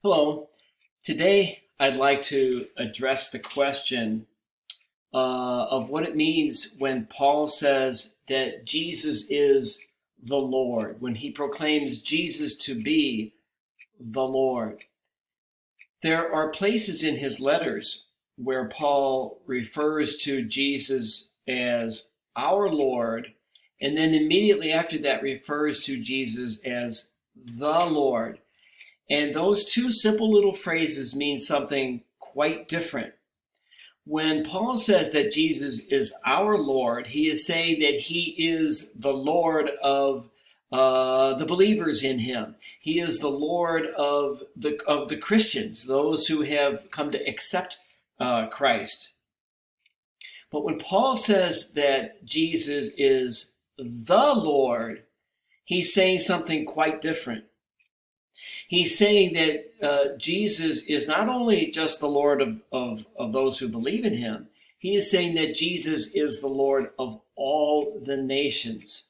Hello. Today, I'd like to address the question of what it means when Paul says that Jesus is the Lord, when he proclaims Jesus to be the Lord. There are places in his letters where Paul refers to Jesus as our Lord, and then immediately after that refers to Jesus as the Lord. And those two simple little phrases mean something quite different. When Paul says that Jesus is our Lord, he is saying that he is the Lord of the believers in him. He is the Lord of the Christians, those who have come to accept Christ. But when Paul says that Jesus is the Lord, he's saying something quite different. He's saying that Jesus is not only just the Lord of those who believe in him, he is saying that Jesus is the Lord of all the nations.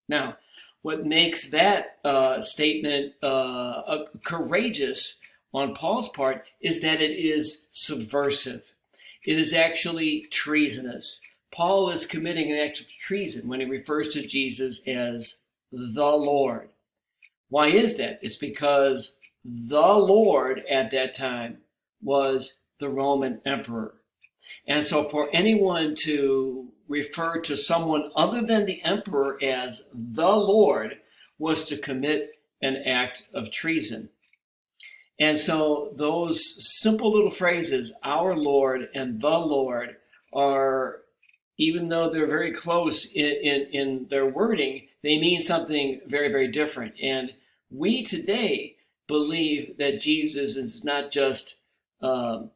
Now, what makes that statement courageous on Paul's part is that it is subversive. It is actually treasonous. Paul is committing an act of treason when he refers to Jesus as the Lord. Why is that? It's because the Lord at that time was the Roman emperor. And so for anyone to refer to someone other than the emperor as the Lord was to commit an act of treason. And so those simple little phrases, our Lord and the Lord, are, even though they're very close in their wording, they mean something very, very different. And we today believe that Jesus is not just our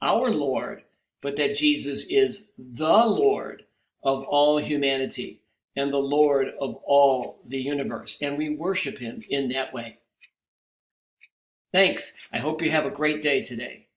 Lord, but that Jesus is the Lord of all humanity and the Lord of all the universe. And we worship him in that way. Thanks. I hope you have a great day today.